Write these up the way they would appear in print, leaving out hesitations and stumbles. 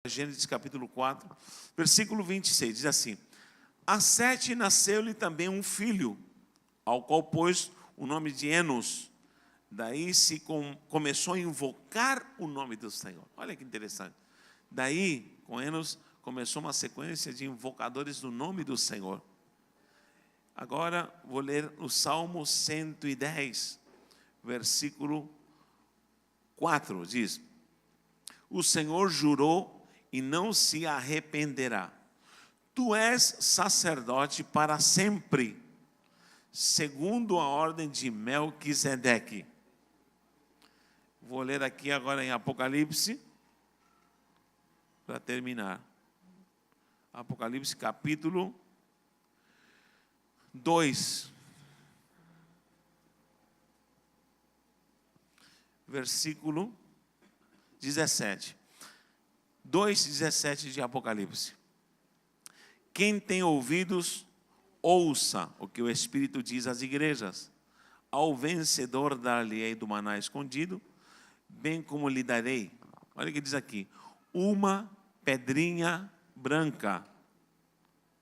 Gênesis capítulo 4, versículo 26, diz assim: a Sete nasceu-lhe também um filho, ao qual pôs o nome de Enos. Daí começou a invocar o nome do Senhor. Olha que interessante. Daí, com Enos, começou uma sequência de invocadores do nome do Senhor. Agora, vou ler o Salmo 110, versículo 4, diz: o Senhor jurou e não se arrependerá. Tu és sacerdote para sempre, segundo a ordem de Melquisedeque. Vou ler aqui agora em Apocalipse, para terminar. Apocalipse capítulo 2, versículo 17. 2:17 de Apocalipse. Quem tem ouvidos, ouça o que o Espírito diz às igrejas. Ao vencedor dar-lhe-ei do maná escondido, bem como lhe darei. Olha o que diz aqui: uma pedrinha branca.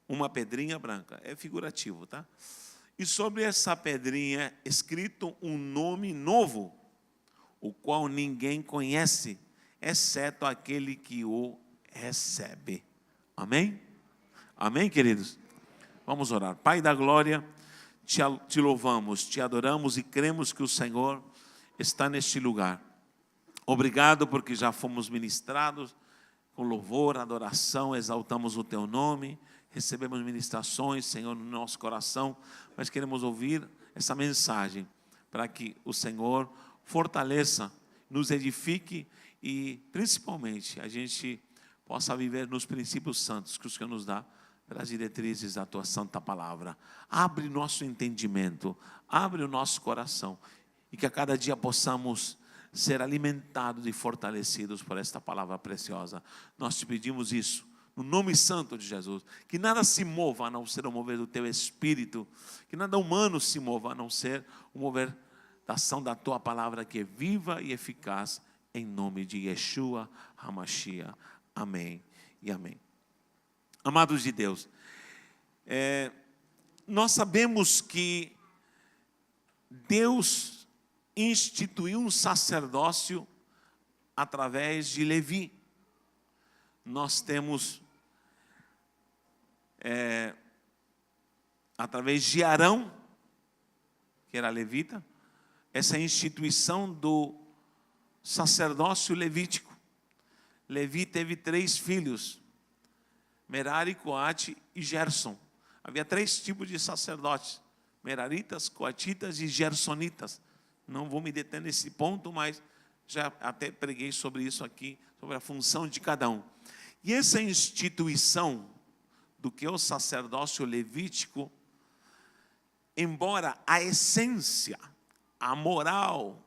Uma pedrinha branca. É figurativo, tá? E sobre essa pedrinha escrito um nome novo, o qual ninguém conhece, exceto aquele que o recebe. Amém? Amém, queridos? Vamos orar. Pai da glória, te louvamos, te adoramos e cremos que o Senhor está neste lugar. Obrigado porque já fomos ministrados com louvor, adoração, exaltamos o teu nome, recebemos ministrações, Senhor, no nosso coração, mas queremos ouvir essa mensagem para que o Senhor fortaleça, nos edifique e principalmente a gente possa viver nos princípios santos que o Senhor nos dá pelas diretrizes da tua santa palavra. Abre nosso entendimento, abre o nosso coração e que a cada dia possamos ser alimentados e fortalecidos por esta palavra preciosa. Nós te pedimos isso no nome santo de Jesus, que nada se mova a não ser o mover do teu Espírito, que nada humano se mova a não ser o mover da ação da tua palavra, que é viva e eficaz, em nome de Yeshua HaMashiach. Amém e amém. Amados de Deus, nós sabemos que Deus instituiu um sacerdócio através de Levi. Nós temos, através de Arão, que era levita, essa instituição do sacerdócio levítico. Levi teve 3 filhos, Merari, Coate e Gerson. Havia 3 tipos de sacerdotes: meraritas, coatitas e gersonitas. Não vou me deter nesse ponto, mas já até preguei sobre isso aqui, sobre a função de cada um. E essa instituição do que é o sacerdócio levítico, embora a essência, a moral,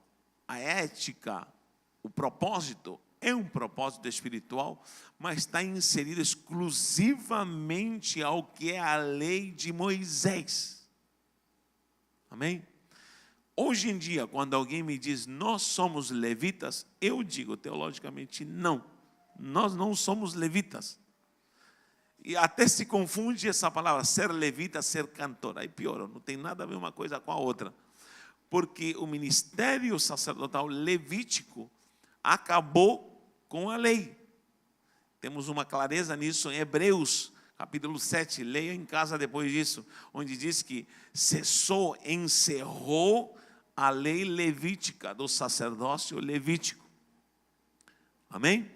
a ética, o propósito, é um propósito espiritual, mas está inserido exclusivamente ao que é a lei de Moisés. Amém? Hoje em dia, quando alguém me diz, nós somos levitas, eu digo teologicamente, não. Nós não somos levitas. E até se confunde essa palavra, ser levita, ser cantor. Aí piora, não tem nada a ver uma coisa com a outra. Porque o ministério sacerdotal levítico acabou com a lei. Temos uma clareza nisso em Hebreus, capítulo 7. Leia em casa depois disso, onde diz que cessou, encerrou a lei levítica, do sacerdócio levítico. Amém?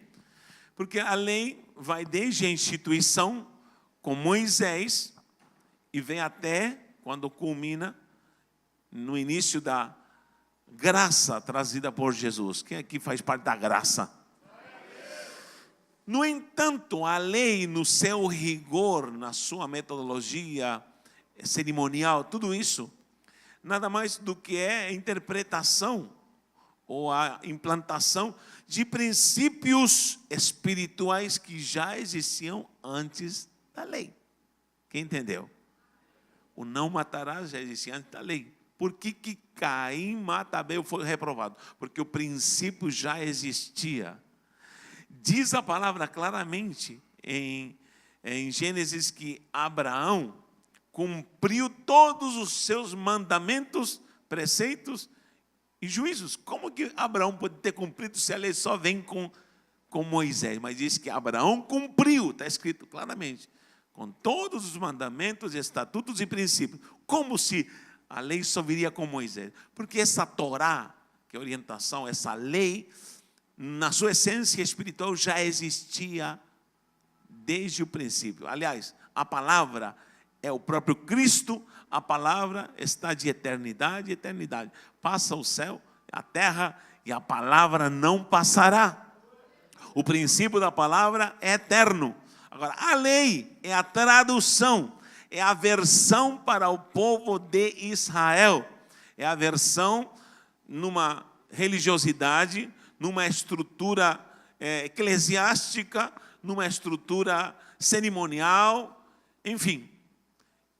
Porque a lei vai desde a instituição com Moisés e vem até quando culmina no início da graça trazida por Jesus. Quem aqui faz parte da graça? No entanto, a lei no seu rigor, na sua metodologia cerimonial, tudo isso, nada mais do que é a interpretação ou a implantação de princípios espirituais que já existiam antes da lei. Quem entendeu? O não matarás já existia antes da lei. Por que Caim mata Abel foi reprovado? Porque o princípio já existia Diz a palavra claramente em Gênesis que Abraão cumpriu todos os seus mandamentos, preceitos e juízos. Como que Abraão pode ter cumprido se a lei só vem com Moisés? Mas diz que Abraão cumpriu, está escrito claramente, com todos os mandamentos, estatutos e princípios. Como se a lei só viria com Moisés? Porque essa Torá, que é orientação, essa lei, na sua essência espiritual já existia desde o princípio. Aliás, a palavra é o próprio Cristo, a palavra está de eternidade em eternidade. Passa o céu, a terra, e a palavra não passará. O princípio da palavra é eterno. Agora, a lei é a tradução, é a versão para o povo de Israel. É a versão numa religiosidade, numa estrutura eclesiástica, numa estrutura cerimonial, enfim.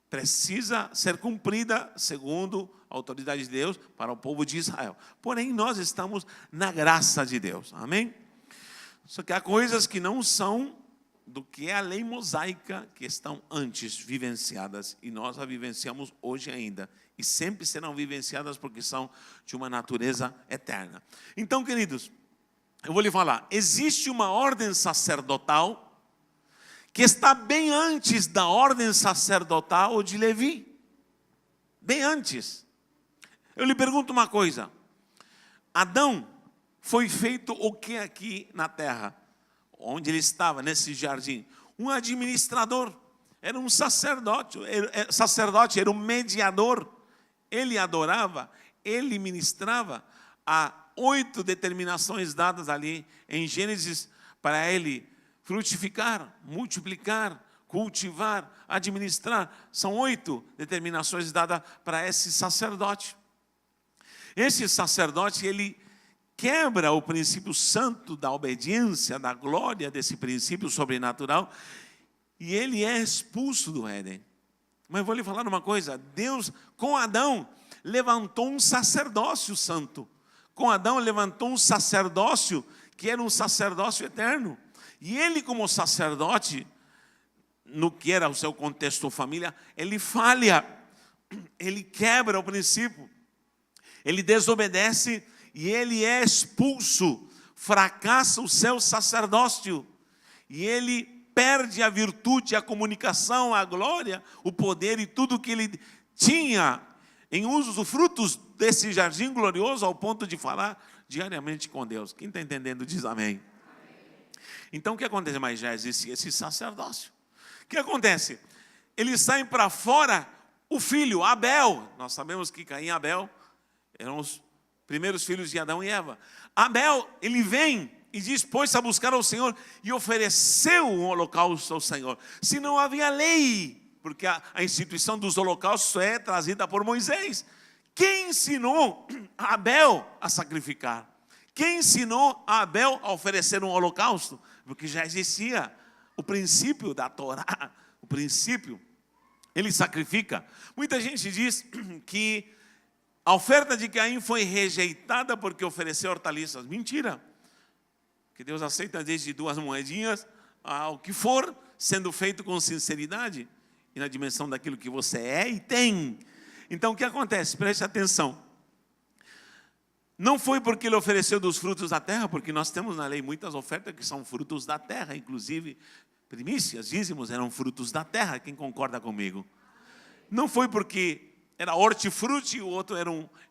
Precisa ser cumprida segundo a autoridade de Deus para o povo de Israel. Porém, nós estamos na graça de Deus. Amém? Só que há coisas que não são do que é a lei mosaica, que estão antes vivenciadas, e nós a vivenciamos hoje ainda, e sempre serão vivenciadas porque são de uma natureza eterna. Então, queridos, eu vou lhe falar, existe uma ordem sacerdotal que está bem antes da ordem sacerdotal de Levi, bem antes. Eu lhe pergunto uma coisa, Adão foi feito o que aqui na terra? Onde ele estava, nesse jardim? Um administrador, era um sacerdote, era um mediador. Ele adorava, ele ministrava. Há 8 determinações dadas ali em Gênesis para ele frutificar, multiplicar, cultivar, administrar. São 8 determinações dadas para esse sacerdote. Esse sacerdote, ele quebra o princípio santo da obediência, da glória desse princípio sobrenatural, e ele é expulso do Éden. Mas eu vou lhe falar uma coisa, Deus com Adão levantou um sacerdócio santo, com Adão levantou um sacerdócio que era um sacerdócio eterno, e ele como sacerdote, no que era o seu contexto família, ele falha, ele quebra o princípio, ele desobedece, e ele é expulso, fracassa o seu sacerdócio, e ele perde a virtude, a comunicação, a glória, o poder e tudo que ele tinha em uso dos frutos desse jardim glorioso, ao ponto de falar diariamente com Deus. Quem está entendendo diz amém. Então o que acontece? Mas já existe esse sacerdócio. O que acontece? Eles saem para fora, o filho Abel, nós sabemos que Caim e Abel eram os primeiros filhos de Adão e Eva. Abel, ele vem e dispôs-se a buscar ao Senhor e ofereceu um holocausto ao Senhor. Se não havia lei, porque a instituição dos holocaustos é trazida por Moisés. Quem ensinou a Abel a sacrificar? Quem ensinou a Abel a oferecer um holocausto? Porque já existia o princípio da Torá, o princípio, ele sacrifica. Muita gente diz que a oferta de Caim foi rejeitada porque ofereceu hortaliças. Mentira. Que Deus aceita desde 2 moedinhas ao que for, sendo feito com sinceridade e na dimensão daquilo que você é e tem. Então o que acontece? Preste atenção. Não foi porque ele ofereceu dos frutos da terra, porque nós temos na lei muitas ofertas que são frutos da terra, inclusive primícias, dízimos eram frutos da terra. Quem concorda comigo? Não foi porque era hortifruti e o outro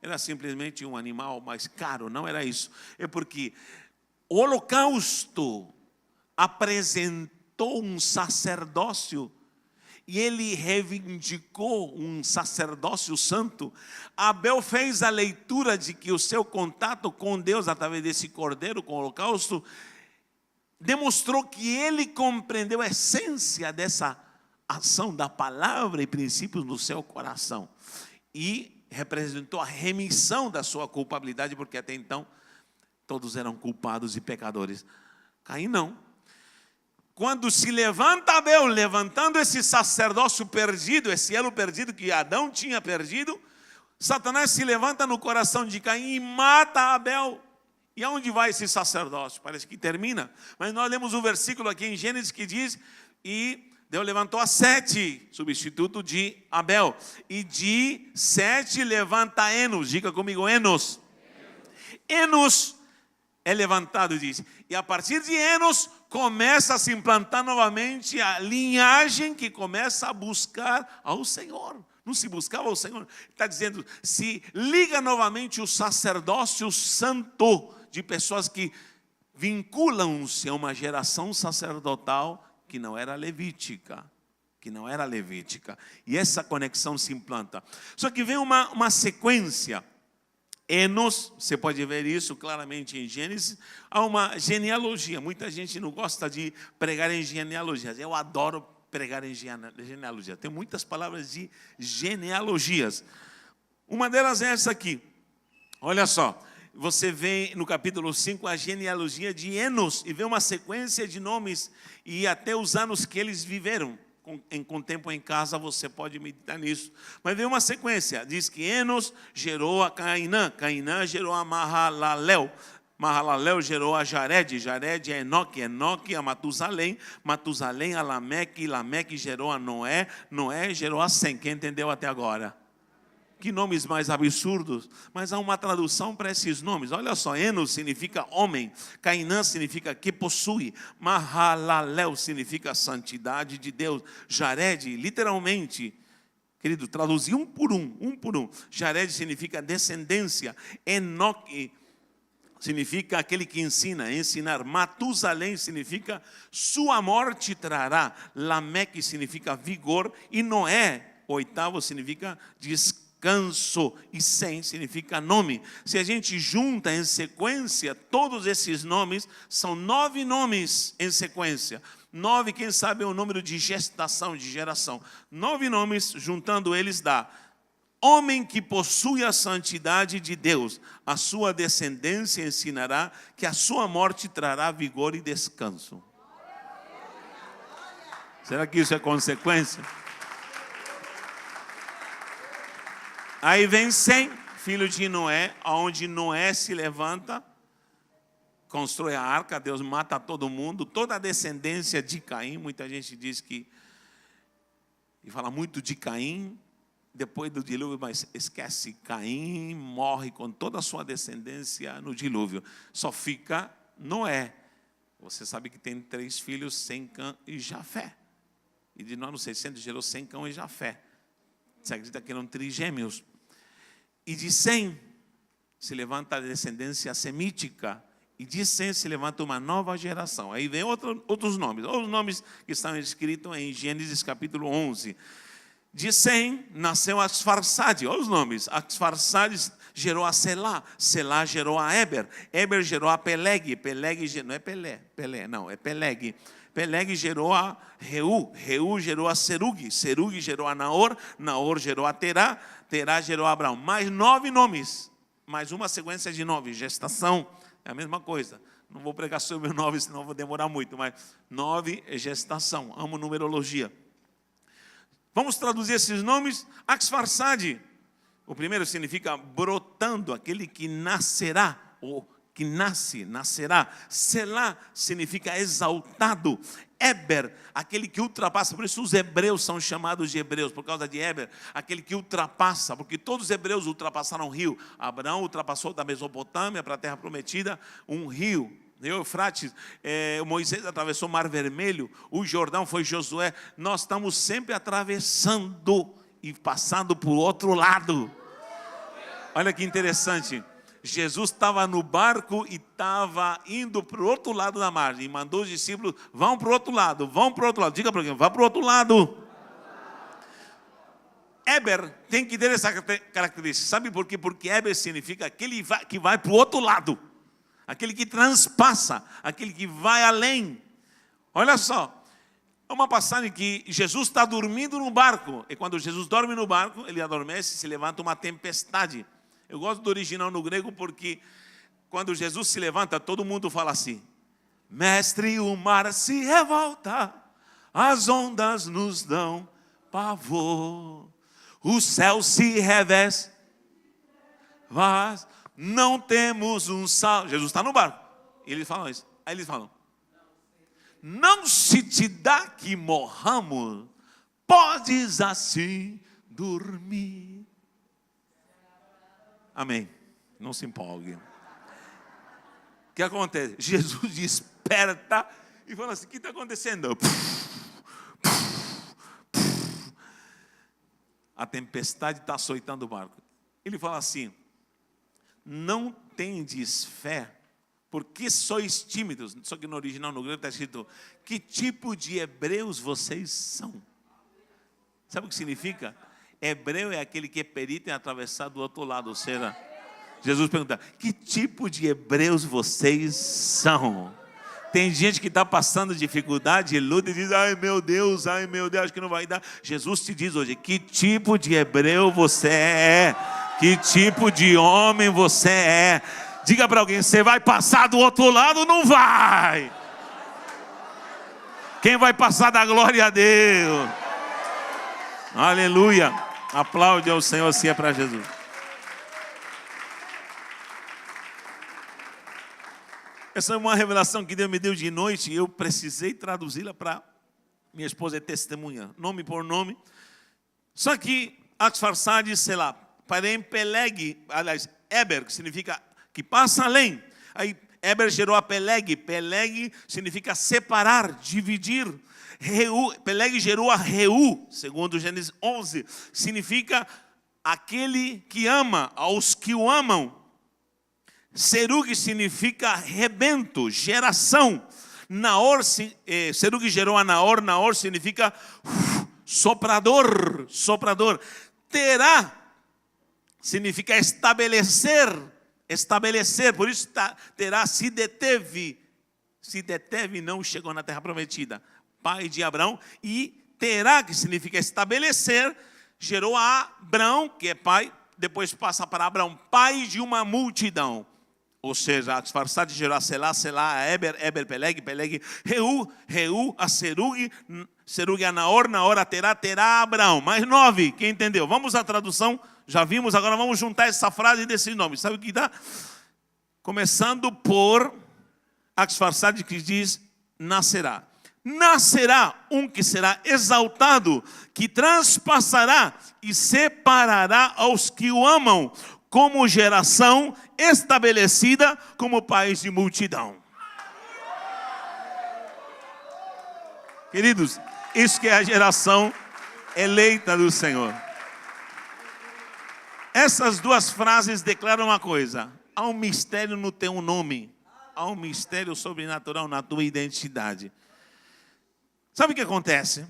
era simplesmente um animal mais caro. Não era isso. É porque o holocausto apresentou um sacerdócio e ele reivindicou um sacerdócio santo. Abel fez a leitura de que o seu contato com Deus através desse cordeiro, com o holocausto, demonstrou que ele compreendeu a essência dessa ação da palavra e princípios no seu coração. E representou a remissão da sua culpabilidade, porque até então todos eram culpados e pecadores. Caim não. Quando se levanta Abel, levantando esse sacerdócio perdido, esse elo perdido que Adão tinha perdido, Satanás se levanta no coração de Caim e mata Abel. E aonde vai esse sacerdócio? Parece que termina. Mas nós lemos um versículo aqui em Gênesis que diz: e Deus levantou a Sete, substituto de Abel. E de Sete levanta Enos. Diga comigo, Enos. Enos é levantado, diz. E a partir de Enos começa a se implantar novamente a linhagem que começa a buscar ao Senhor. Não se buscava ao Senhor. Está dizendo, se liga novamente o sacerdócio santo de pessoas que vinculam-se a uma geração sacerdotal que não era levítica. E essa conexão se implanta. Só que vem uma sequência. Enos, você pode ver isso claramente em Gênesis, há uma genealogia. Muita gente não gosta de pregar em genealogias. Eu adoro pregar em genealogia. Tem muitas palavras de genealogias. Uma delas é essa aqui. Olha só, você vê no capítulo 5 a genealogia de Enos e vê uma sequência de nomes e até os anos que eles viveram. Com tempo em casa você pode meditar nisso. Mas vem uma sequência. Diz que Enos gerou a Cainã. Cainã gerou a Mahalalel. Mahalalel gerou a Jared. Jared a Enoque. Enoque a Matusalém. Matusalém a Lameque. Lameque gerou a Noé. Noé gerou a Sem. Quem entendeu até agora? Que nomes mais absurdos. Mas há uma tradução para esses nomes. Olha só, Enos significa homem. Cainã significa que possui. Mahalalel significa santidade de Deus. Jared, literalmente, querido, traduzi um por um. Jared significa descendência. Enoque significa aquele que ensina, ensinar. Matusalém significa sua morte trará. Lameque significa vigor. E Noé, oitavo, significa descanso. E Sem significa nome. Se a gente junta em sequência, todos esses nomes, são 9 nomes em sequência. 9, quem sabe é o número de gestação, de geração. 9 nomes, juntando eles dá: homem que possui a santidade de Deus, a sua descendência ensinará que a sua morte trará vigor e descanso. Será que isso é consequência? Aí vem Sem, filho de Noé, onde Noé se levanta, constrói a arca, Deus mata todo mundo, toda a descendência de Caim. Muita gente diz que, e fala muito de Caim, depois do dilúvio, mas esquece, Caim morre com toda a sua descendência no dilúvio. Só fica Noé. Você sabe que tem 3 filhos, Sem, Cã e Jafé. E de nós, no 600, gerou Sem, Cão e Jafé. Você acredita que eram trigêmeos? E de Sem se levanta a descendência semítica. E de Sem se levanta uma nova geração. Aí vem outros nomes. Os nomes que estão escritos em Gênesis capítulo 11. De Sem nasceu Asfarsade. Olha os nomes. Asfarsade gerou a Selá. Selá gerou a Eber. Eber gerou a Peleg. Peleg não é Pelé, não, é Peleg. Peleg gerou a Reu. Reu gerou a Serug. Serug gerou a Naor. Naor gerou a Terá. Terá gerou a Abraão. Mais 9 nomes. Mais uma sequência de 9. Gestação é a mesma coisa. Não vou pregar sobre 9, senão vou demorar muito. Mas 9 é gestação. Amo numerologia. Vamos traduzir esses nomes. Asfarsade. O primeiro significa brotando, aquele que nascerá, ou que nascerá. Selá significa exaltado. Eber, aquele que ultrapassa. Por isso os hebreus são chamados de hebreus, por causa de Eber, aquele que ultrapassa, porque todos os hebreus ultrapassaram o rio. Abraão ultrapassou da Mesopotâmia para a terra prometida um rio. Eufrates, Moisés atravessou o Mar Vermelho, o Jordão foi Josué. Nós estamos sempre atravessando e passando para o outro lado. Olha que interessante. Jesus estava no barco e estava indo para o outro lado da margem. E mandou os discípulos, vão para o outro lado, vão para o outro lado. Diga para alguém, vá para o outro lado. Eber tem que ter essa característica. Sabe por quê? Porque Eber significa aquele que vai para o outro lado. Aquele que transpassa, aquele que vai além. Olha só, é uma passagem que Jesus está dormindo no barco. E quando Jesus dorme no barco, ele adormece e se levanta uma tempestade. Eu gosto do original no grego porque quando Jesus se levanta, todo mundo fala assim: mestre, o mar se revolta, as ondas nos dão pavor, o céu se reveste, não temos um salvo. Jesus está no barco. E eles falam isso. Aí eles falam: não se te dá que morramos, podes assim dormir. Amém. Não se empolgue. O que acontece? Jesus desperta e fala assim: o que está acontecendo? A tempestade está açoitando o barco. Ele fala assim: não tendes fé, porque sois tímidos. Só que no original, no grego, está escrito: que tipo de hebreus vocês são? Sabe o que significa? Hebreu é aquele que é perito em atravessar do outro lado. Ou seja, Jesus pergunta: que tipo de hebreus vocês são? Tem gente que está passando dificuldade, luta e diz: ai meu Deus, acho que não vai dar. Jesus te diz hoje: que tipo de hebreu você é? Que tipo de homem você é? Diga para alguém: você vai passar do outro lado ou não vai? Quem vai passar da glória a Deus? Aleluia. Aplaude ao Senhor, se é para Jesus. Essa é uma revelação que Deus me deu de noite e eu precisei traduzi-la para minha esposa, é testemunha, nome por nome. Só que Axfarsad, sei lá, Parem Peleg, aliás, Eber, que significa que passa além. Aí Eber gerou a Peleg. Peleg significa separar, dividir. Peleg gerou a Reu, segundo Gênesis 11, significa aquele que ama, aos que o amam. Serug significa rebento, geração. Naor, Serug gerou a Naor. Naor significa soprador, soprador. Terá significa estabelecer, estabelecer. Por isso Terá se deteve e não chegou na terra prometida. Pai de Abraão. E Terá, que significa estabelecer, gerou a Abraão, que é pai. Depois passa para Abraão, pai de uma multidão. Ou seja, Axfarsad gerou a Selá, Selá a Eber, Eber Peleg, Peleg Reu, Reu a Serug, Serug a Naor, Naor a Terá, Terá a Abraão. Mais 9, quem entendeu? Vamos à tradução, já vimos, agora vamos juntar essa frase desse nome. Sabe o que dá? Começando por Axfarsad, que diz: nascerá. Nascerá um que será exaltado, que transpassará e separará aos que o amam, como geração estabelecida, como pais de multidão. Queridos, isso que é a geração eleita do Senhor. Essas duas frases declaram uma coisa: há um mistério no teu nome, há um mistério sobrenatural na tua identidade. Sabe o que acontece?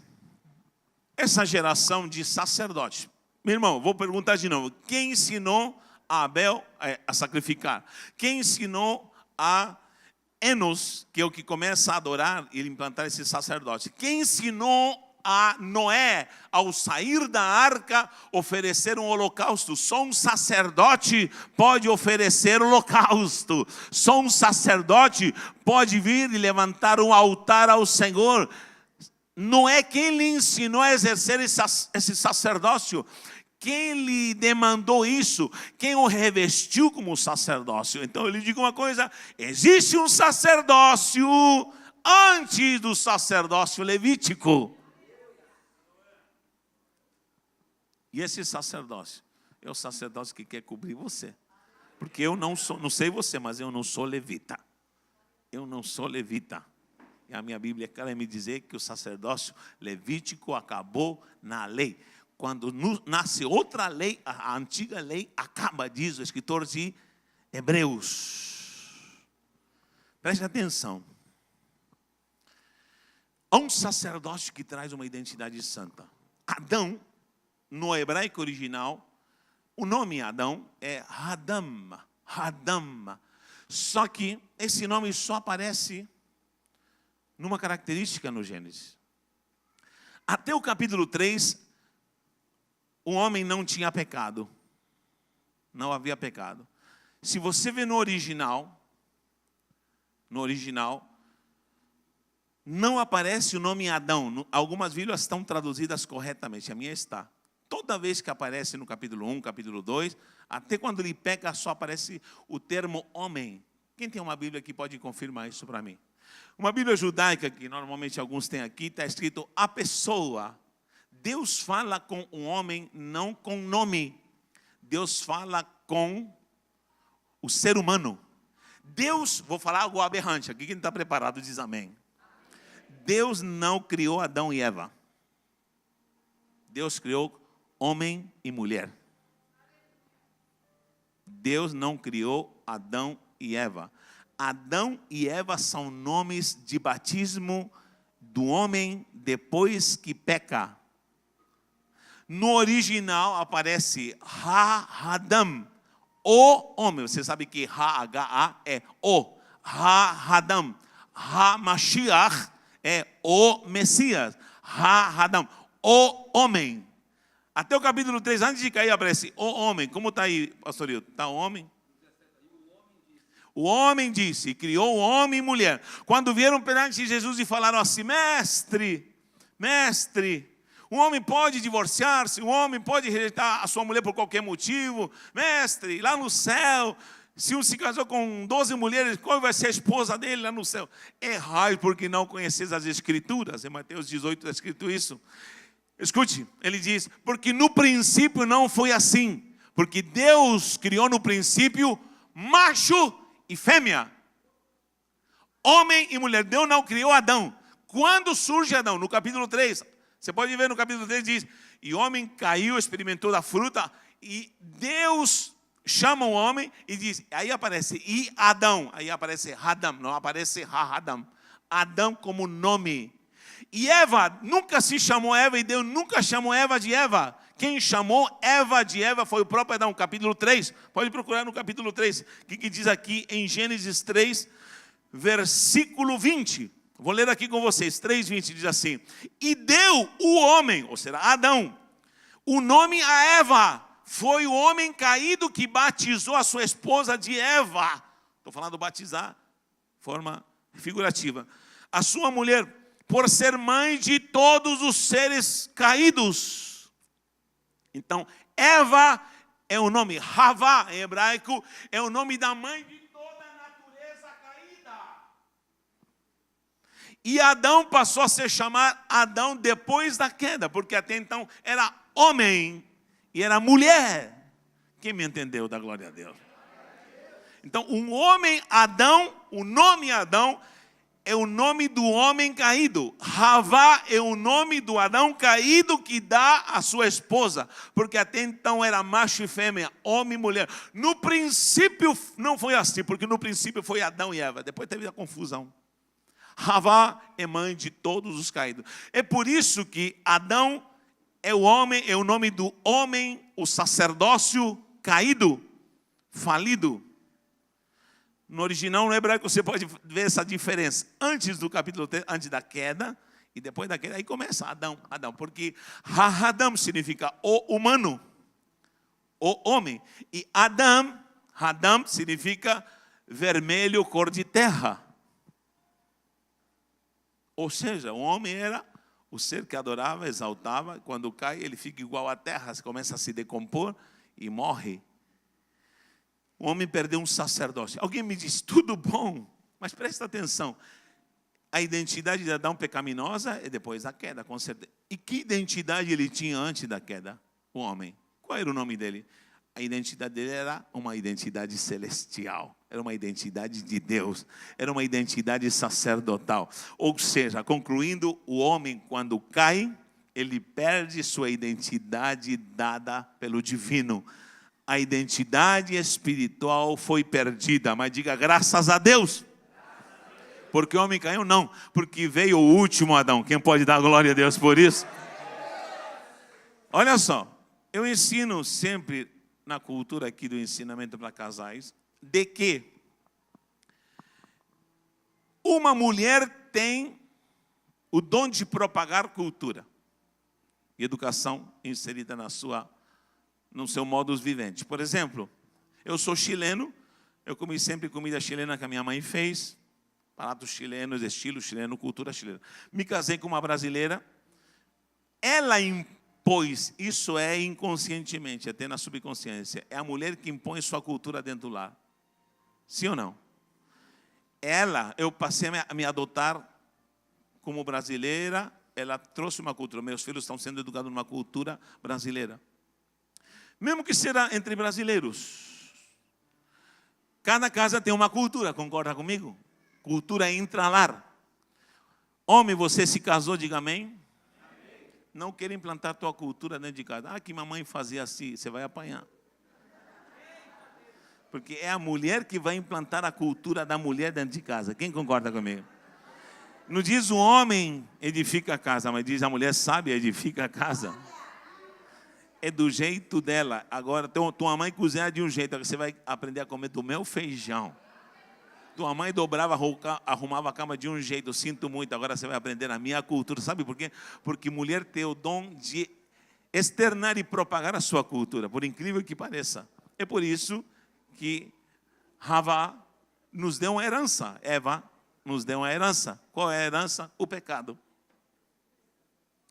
Essa geração de sacerdotes. Meu irmão, vou perguntar de novo: quem ensinou a Abel a sacrificar? Quem ensinou a Enos, que é o que começa a adorar e implantar esse sacerdote? Quem ensinou a Noé, ao sair da arca, oferecer um holocausto? Só um sacerdote pode oferecer holocausto. Só um sacerdote pode vir e levantar um altar ao Senhor. Noé, quem lhe ensinou a exercer esse sacerdócio? Quem lhe demandou isso? Quem o revestiu como sacerdócio? Então eu lhe digo uma coisa: existe um sacerdócio antes do sacerdócio levítico. E esse sacerdócio é o sacerdócio que quer cobrir você. Porque eu não sou, não sei você, mas eu não sou levita. Eu não sou levita. E a minha Bíblia quer me dizer que o sacerdócio levítico acabou na lei. Quando nasce outra lei, a antiga lei acaba, diz o escritor de Hebreus. Preste atenção. Há um sacerdócio que traz uma identidade santa. Adão, no hebraico original, o nome Adão é Adam. Adam. Só que esse nome só aparece numa característica no Gênesis. Até o capítulo 3, o homem não tinha pecado. Não havia pecado. Se você vê no original, não aparece o nome Adão. Algumas Bíblias estão traduzidas corretamente, a minha está. Toda vez que aparece no capítulo 1, capítulo 2, Até quando ele peca, só aparece o termo homem. Quem tem uma Bíblia aqui pode confirmar isso para mim? Uma Bíblia judaica, que normalmente alguns têm aqui, está escrito a pessoa. Deus fala com um homem, não com nome. Deus fala com o ser humano. Deus, vou falar algo aberrante aqui, quem está preparado diz amém. Deus não criou Adão e Eva. Deus criou homem e mulher. Deus não criou Adão e Eva. Adão e Eva são nomes de batismo do homem depois que peca. No original aparece Ha-Adam, o homem. Você sabe que Ha-H-A é o. Ha-Adam. Ha-Mashiach é o Messias. Ha-Adam, o homem. Até o capítulo 3, antes de cair, aparece o homem. Como está aí, pastor Hilton? Está o homem? O homem disse, e criou o homem e mulher. Quando vieram perante Jesus e falaram assim, mestre, um homem pode divorciar-se, um homem pode rejeitar a sua mulher por qualquer motivo. Mestre, lá no céu, se um se casou com 12 mulheres, qual vai ser a esposa dele lá no céu? Errai porque não conheceis as Escrituras. Em Mateus 18 está escrito isso. Escute, ele diz, porque no princípio não foi assim. Porque Deus criou no princípio macho e fêmea. Homem e mulher. Deus não criou Adão. Quando surge Adão? No capítulo 3. Você pode ver no capítulo 3, diz, e o homem caiu, experimentou da fruta, e Deus chama o homem e diz, aí aparece, e Adão, aí aparece Adam, não aparece Ha-Adam. Adão como nome. E Eva nunca se chamou Eva, e Deus nunca chamou Eva de Eva. Quem chamou Eva de Eva foi o próprio Adão, capítulo 3. Pode procurar no capítulo 3. O que diz aqui em Gênesis 3, versículo 20. Vou ler aqui com vocês. 3:20 diz assim. E deu o homem, ou será Adão, o nome a Eva. Foi o homem caído que batizou a sua esposa de Eva. Estou falando batizar, forma figurativa. A sua mulher, por ser mãe de todos os seres caídos. Então, Eva é o nome, Havá em hebraico, é o nome da mãe de toda a natureza caída. E Adão passou a se chamar Adão depois da queda, porque até então era homem e era mulher. Quem me entendeu, dá glória a Deus. Então, um homem Adão, o nome Adão, é o nome do homem caído. Havá é o nome do Adão caído que dá a sua esposa. Porque até então era macho e fêmea, homem e mulher. No princípio não foi assim, porque no princípio foi Adão e Eva. Depois teve a confusão. Havá é mãe de todos os caídos. É por isso que Adão é o homem, é o nome do homem, o sacerdócio caído, falido. No original, no hebraico, você pode ver essa diferença. Antes do capítulo 3, antes da queda, e depois da queda, aí começa Adão. Porque Ha-Adam significa o humano, o homem. E Adam significa vermelho, cor de terra. Ou seja, o homem era o ser que adorava, exaltava. Quando cai, ele fica igual à terra, começa a se decompor e morre. O homem perdeu um sacerdócio. Alguém me diz, tudo bom, mas presta atenção. A identidade de Adão pecaminosa é depois da queda, com certeza. E que identidade ele tinha antes da queda? O homem. Qual era o nome dele? A identidade dele era uma identidade celestial. Era uma identidade de Deus. Era uma identidade sacerdotal. Ou seja, concluindo, o homem quando cai, ele perde sua identidade dada pelo divino. A identidade espiritual foi perdida, mas diga graças a Deus. Porque o homem caiu? Não, porque veio o último Adão. Quem pode dar glória a Deus por isso? Olha só, eu ensino sempre na cultura aqui do ensinamento para casais, de que uma mulher tem o dom de propagar cultura e educação inserida no seu modus vivendi. Por exemplo, eu sou chileno, eu comi sempre comida chilena que a minha mãe fez, pratos chilenos, estilo chileno, cultura chilena. Me casei com uma brasileira, ela Pois isso é inconscientemente, até na subconsciência. É a mulher que impõe sua cultura dentro do lar. Sim ou não? Eu passei a me adotar como brasileira, ela trouxe uma cultura. Meus filhos estão sendo educados numa cultura brasileira. Mesmo que seja entre brasileiros. Cada casa tem uma cultura, concorda comigo? Cultura intralar. Homem, você se casou, diga amém. Não quer implantar a tua cultura dentro de casa. Que mamãe fazia assim, você vai apanhar. Porque é a mulher que vai implantar a cultura da mulher dentro de casa. Quem concorda comigo? Não diz o homem edifica a casa, mas diz a mulher sábia edifica a casa. É do jeito dela. Agora, tua mãe cozinha de um jeito, você vai aprender a comer do meu feijão. Tua mãe dobrava, arrumava a cama de um jeito, eu sinto muito, agora você vai aprender a minha cultura. Sabe por quê? Porque mulher tem o dom de externar e propagar a sua cultura, por incrível que pareça. É por isso que Havá nos deu uma herança, Eva nos deu uma herança. Qual é a herança? O pecado.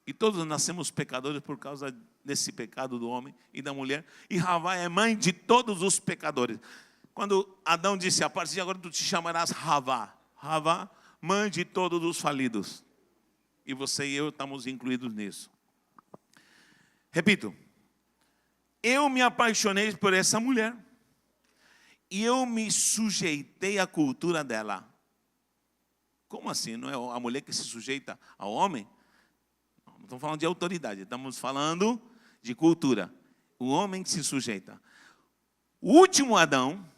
E todos nascemos pecadores por causa desse pecado do homem e da mulher. E Havá é mãe de todos os pecadores. Quando Adão disse, a partir de agora tu te chamarás Havá. Havá, mãe de todos os falidos. E você e eu estamos incluídos nisso. Repito. Eu me apaixonei por essa mulher. E eu me sujeitei à cultura dela. Como assim? Não é a mulher que se sujeita ao homem? Não estamos falando de autoridade, estamos falando de cultura. O homem que se sujeita. O último Adão,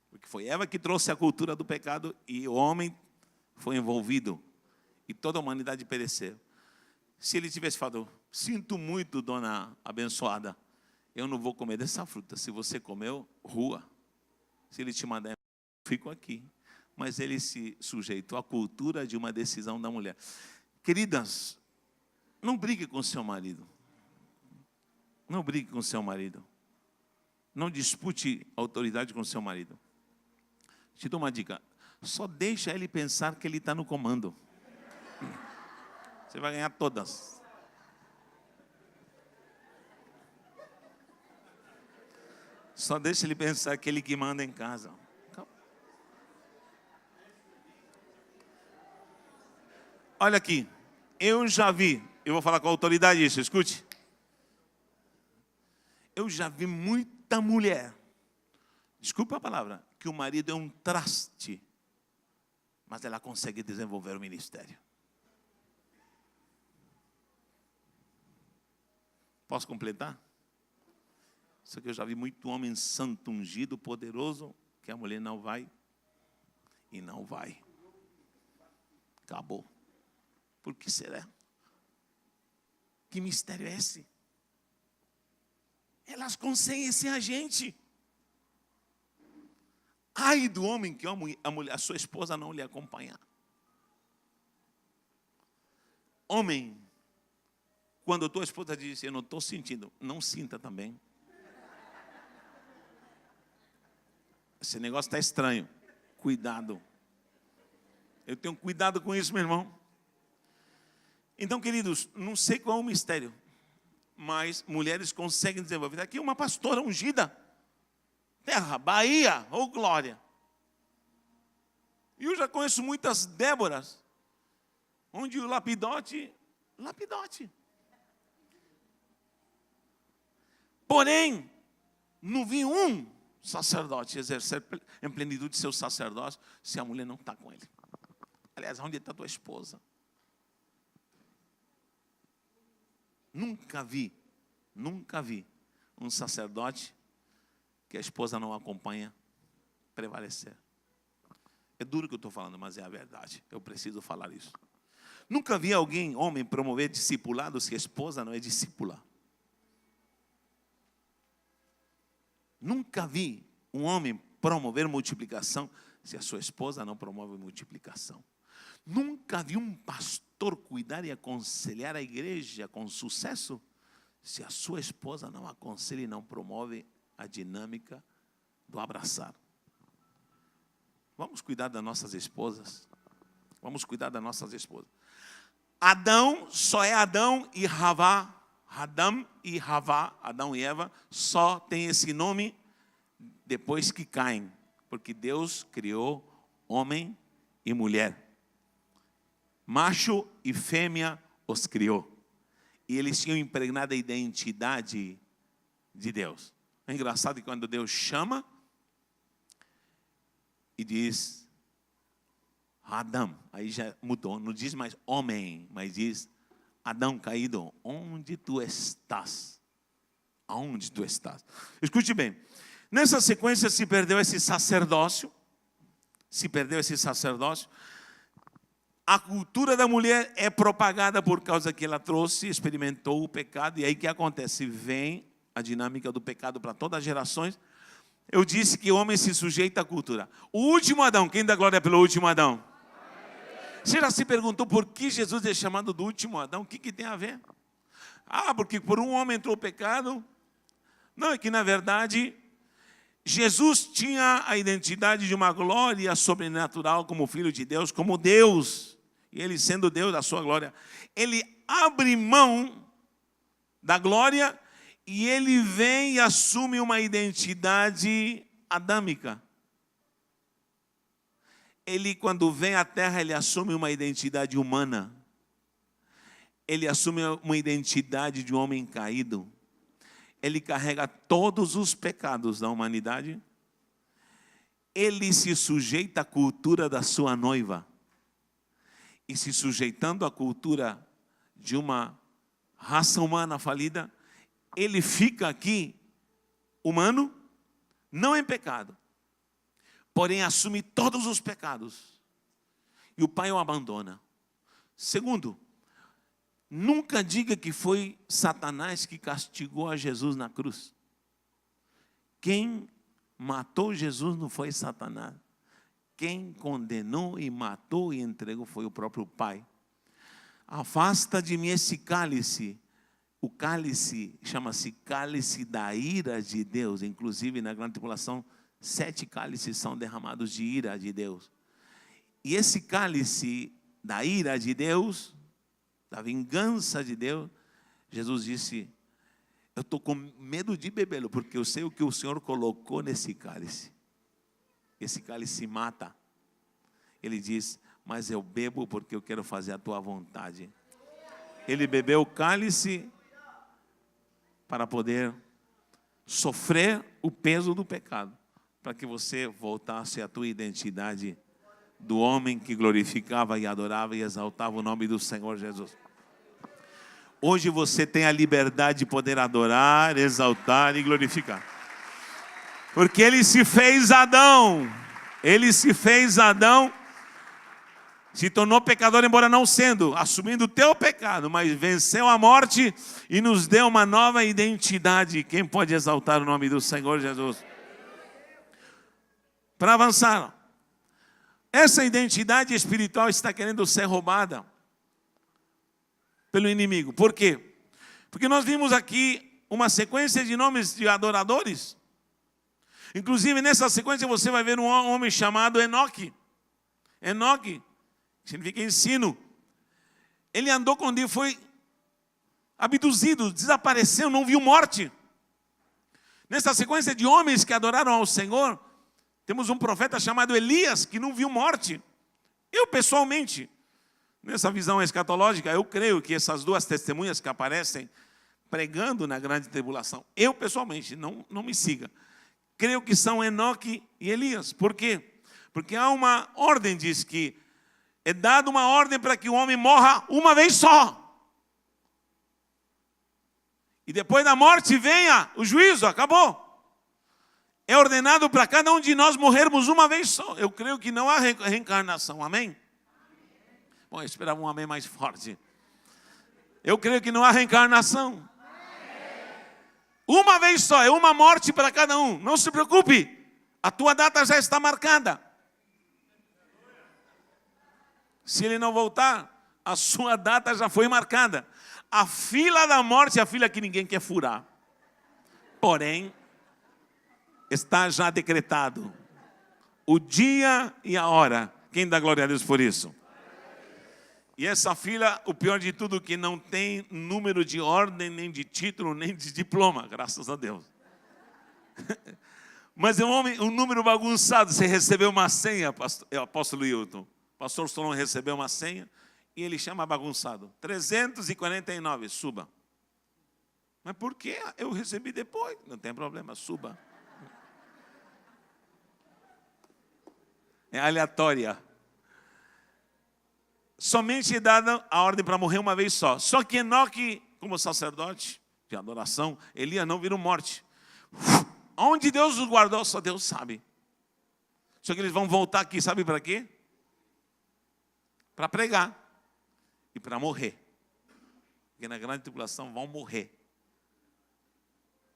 porque foi Eva que trouxe a cultura do pecado e o homem foi envolvido. E toda a humanidade pereceu. Se ele tivesse falado, sinto muito, dona abençoada, eu não vou comer dessa fruta. Se você comeu, rua. Se ele te mandar, eu fico aqui. Mas ele se sujeitou à cultura de uma decisão da mulher. Queridas, não brigue com seu marido. Não brigue com seu marido. Não dispute autoridade com seu marido. Te dou uma dica. Só deixa ele pensar que ele está no comando. Você vai ganhar todas. Só deixa ele pensar que ele que manda em casa. Olha aqui. Eu já vi. Eu vou falar com a autoridade isso, escute. Eu já vi muita mulher. Desculpa a palavra. Que o marido é um traste. Mas ela consegue desenvolver o ministério. Posso completar? Isso aqui eu já vi muito homem santo, ungido, poderoso, que a mulher não vai e não vai. Acabou. Por que será? Que mistério é esse? Elas conseguem ser a gente. Ai do homem que a sua esposa não lhe acompanha. Homem, quando a tua esposa diz, eu não estou sentindo, não sinta também. Esse negócio está estranho. Cuidado. Eu tenho cuidado com isso, meu irmão. Então, queridos, não sei qual é o mistério, mas mulheres conseguem desenvolver. Aqui uma pastora ungida. Terra, Bahia, ou glória. E eu já conheço muitas Déboras, onde o lapidote. Porém, não vi um sacerdote exercer em plenitude seu sacerdócio se a mulher não está com ele. Aliás, onde está tua esposa? Nunca vi um sacerdote que a esposa não acompanha prevalecer. É duro o que eu estou falando, mas é a verdade. Eu preciso falar isso. Nunca vi alguém, homem, promover discipulado se a esposa não é discípula. Nunca vi um homem promover multiplicação se a sua esposa não promove multiplicação. Nunca vi um pastor cuidar e aconselhar a igreja com sucesso se a sua esposa não aconselha e não promove a dinâmica do abraçar. Vamos cuidar das nossas esposas. Vamos cuidar das nossas esposas. Adão só é Adão e Havá. Adão e Havá, Adão e Eva, só tem esse nome depois que caem. Porque Deus criou homem e mulher. Macho e fêmea os criou. E eles tinham impregnado a identidade de Deus. É engraçado que quando Deus chama e diz Adão, aí já mudou, não diz mais homem, mas diz Adão caído, onde tu estás? Aonde tu estás? Escute bem, nessa sequência se perdeu esse sacerdócio, a cultura da mulher é propagada por causa que ela trouxe, experimentou o pecado, e aí o que acontece? Vem a dinâmica do pecado para todas as gerações. Eu disse que o homem se sujeita à cultura. O último Adão, quem dá glória pelo último Adão? Você já se perguntou por que Jesus é chamado do último Adão? O que tem a ver? Porque por um homem entrou o pecado. Não, é que na verdade Jesus tinha a identidade de uma glória sobrenatural como Filho de Deus, como Deus. E Ele sendo Deus da sua glória, Ele abre mão da glória e Ele vem e assume uma identidade adâmica. Ele, quando vem à terra, Ele assume uma identidade humana. Ele assume uma identidade de um homem caído. Ele carrega todos os pecados da humanidade. Ele se sujeita à cultura da sua noiva. E se sujeitando à cultura de uma raça humana falida, Ele fica aqui, humano, não em pecado, porém assume todos os pecados. E o Pai o abandona. Segundo, nunca diga que foi Satanás que castigou a Jesus na cruz. Quem matou Jesus não foi Satanás. Quem condenou e matou e entregou foi o próprio Pai. Afasta de mim esse cálice. O cálice chama-se cálice da ira de Deus. Inclusive na grande tribulação, 7 cálices são derramados de ira de Deus. E esse cálice da ira de Deus, da vingança de Deus, Jesus disse, eu estou com medo de bebê-lo, porque eu sei o que o Senhor colocou nesse cálice. Esse cálice mata. Ele diz, mas eu bebo porque eu quero fazer a tua vontade. Ele bebeu o cálice para poder sofrer o peso do pecado, para que você voltasse à tua identidade do homem que glorificava e adorava e exaltava o nome do Senhor Jesus. Hoje você tem a liberdade de poder adorar, exaltar e glorificar. Porque Ele se fez Adão. Ele se fez Adão. Se tornou pecador, embora não sendo, assumindo o teu pecado, mas venceu a morte e nos deu uma nova identidade. Quem pode exaltar o nome do Senhor Jesus? Para avançar, essa identidade espiritual está querendo ser roubada pelo inimigo. Por quê? Porque nós vimos aqui uma sequência de nomes de adoradores. Inclusive nessa sequência você vai ver um homem chamado Enoque. Enoque significa ensino. Ele andou quando ele foi abduzido, desapareceu, não viu morte. Nessa sequência de homens que adoraram ao Senhor, temos um profeta chamado Elias, que não viu morte. Eu pessoalmente, nessa visão escatológica, eu creio que essas duas testemunhas que aparecem pregando na grande tribulação, eu pessoalmente, não me siga, creio que são Enoque e Elias. Por quê? Porque há uma ordem, diz que é dada uma ordem para que o homem morra uma vez só. E depois da morte venha o juízo, acabou. É ordenado para cada um de nós morrermos uma vez só. Eu creio que não há reencarnação, amém? Bom, eu esperava um amém mais forte. Eu creio que não há reencarnação. Uma vez só, é uma morte para cada um. Não se preocupe, a tua data já está marcada. Se ele não voltar, a sua data já foi marcada. A fila da morte é a fila que ninguém quer furar. Porém, está já decretado o dia e a hora. Quem dá glória a Deus por isso? E essa filha, o pior de tudo, que não tem número de ordem, nem de título, nem de diploma, graças a Deus. Mas é um número bagunçado. Você recebeu uma senha, apóstolo Hilton. Pastor Solon recebeu uma senha e ele chama bagunçado. 349, suba. Mas por que eu recebi depois? Não tem problema, suba. É aleatória. Somente dada a ordem para morrer uma vez só. Só que Enoque, como sacerdote de adoração, Elias não viram morte. Onde Deus os guardou, só Deus sabe. Só que eles vão voltar aqui, sabe para quê? Para pregar e para morrer. Porque na grande tribulação vão morrer.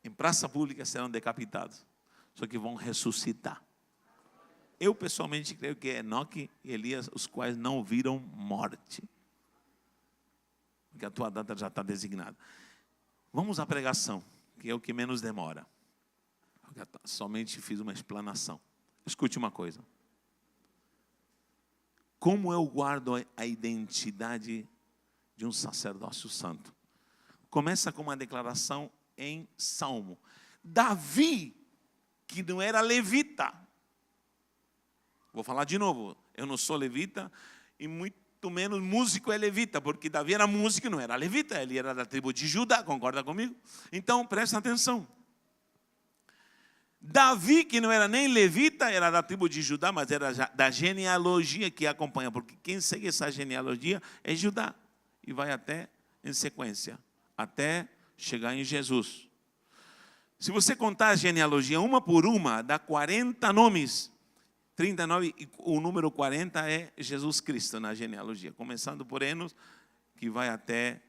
Em praça pública serão decapitados. Só que vão ressuscitar. Eu pessoalmente creio que é Enoque e Elias, os quais não viram morte. Porque a tua data já está designada. Vamos à pregação, que é o que menos demora. Somente fiz uma explanação. Escute uma coisa. Como eu guardo a identidade de um sacerdócio santo? Começa com uma declaração em Salmo. Davi, que não era levita. Vou falar de novo. Eu não sou levita e muito menos músico é levita, porque Davi era músico e não era levita. Ele era da tribo de Judá, concorda comigo? Então, presta atenção. Davi, que não era nem levita, era da tribo de Judá, mas era da genealogia que acompanha, porque quem segue essa genealogia é Judá, e vai até em sequência, até chegar em Jesus. Se você contar a genealogia uma por uma, dá 40 nomes, 39, e o número 40 é Jesus Cristo na genealogia, começando por Enos, que vai até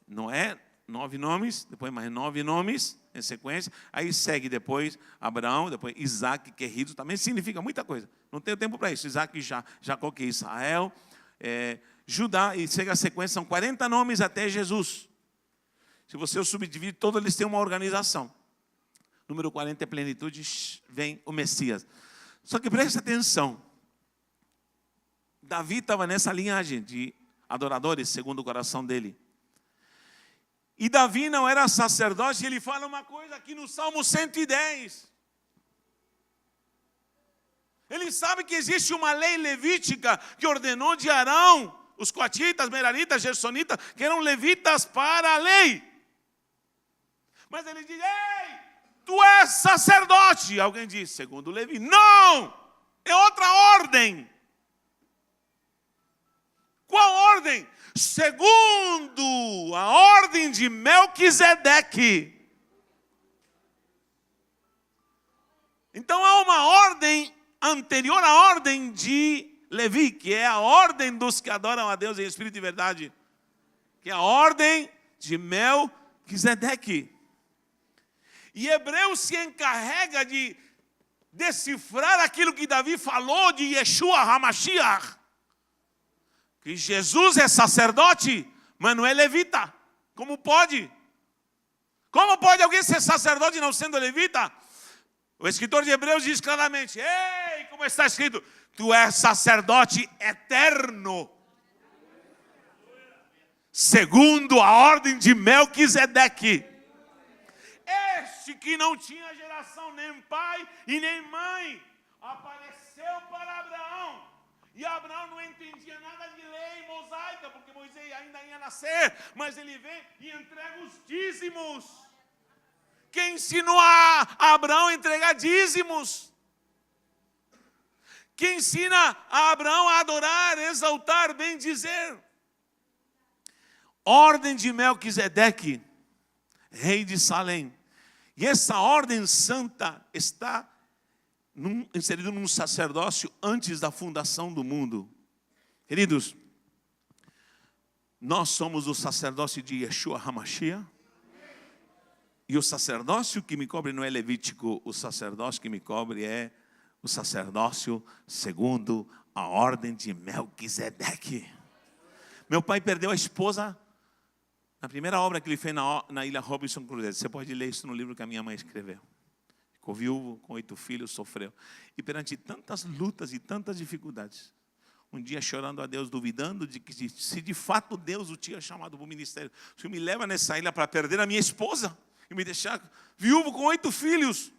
Noé, 9 nomes, depois mais 9 nomes, em sequência, aí segue depois Abraão, depois Isaac, que é rido, também significa muita coisa, não tenho tempo para isso, Isaac, Jacó, que é Israel, Judá, e segue a sequência, são 40 nomes até Jesus. Se você os subdivide, todos eles têm uma organização. Número 40 é plenitude, vem o Messias. Só que preste atenção, Davi estava nessa linhagem de adoradores, segundo o coração dele. E Davi não era sacerdote, ele fala uma coisa aqui no Salmo 110. Ele sabe que existe uma lei levítica que ordenou de Arão, os coatitas, meraritas, gersonitas, que eram levitas para a lei. Mas ele diz, ei, tu és sacerdote. Alguém diz, segundo Levi, não, é outra ordem. Qual ordem? Segundo a ordem de Melquisedeque. Então há uma ordem anterior à ordem de Levi, que é a ordem dos que adoram a Deus em espírito e verdade, que é a ordem de Melquisedeque. E Hebreus se encarrega de decifrar aquilo que Davi falou de Yeshua HaMashiach, que Jesus é sacerdote, mas não é levita. Como pode? Como pode alguém ser sacerdote não sendo levita? O escritor de Hebreus diz claramente, ei, como está escrito, tu és sacerdote eterno, segundo a ordem de Melquisedeque. Este que não tinha geração, nem pai e nem mãe, apareceu para Abraão. E Abraão não entendia nada de lei mosaica, porque Moisés ainda ia nascer, mas ele vem e entrega os dízimos. Quem ensinou a Abraão a entregar dízimos? Quem ensina a Abraão a adorar, exaltar, bendizer? Ordem de Melquisedeque, rei de Salém. E essa ordem santa está inserido num sacerdócio antes da fundação do mundo. Queridos, nós somos o sacerdócio de Yeshua HaMashiach. E o sacerdócio que me cobre não é levítico, o sacerdócio que me cobre é o sacerdócio segundo a ordem de Melquisedeque. Meu pai perdeu a esposa na primeira obra que ele fez na ilha Robinson Crusoe. Você pode ler isso no livro que a minha mãe escreveu. Ficou viúvo, com 8 filhos, sofreu. E perante tantas lutas e tantas dificuldades, um dia chorando a Deus, duvidando de que se de fato Deus o tinha chamado para o ministério. O Senhor me leva nessa ilha para perder a minha esposa e me deixar viúvo com 8 filhos,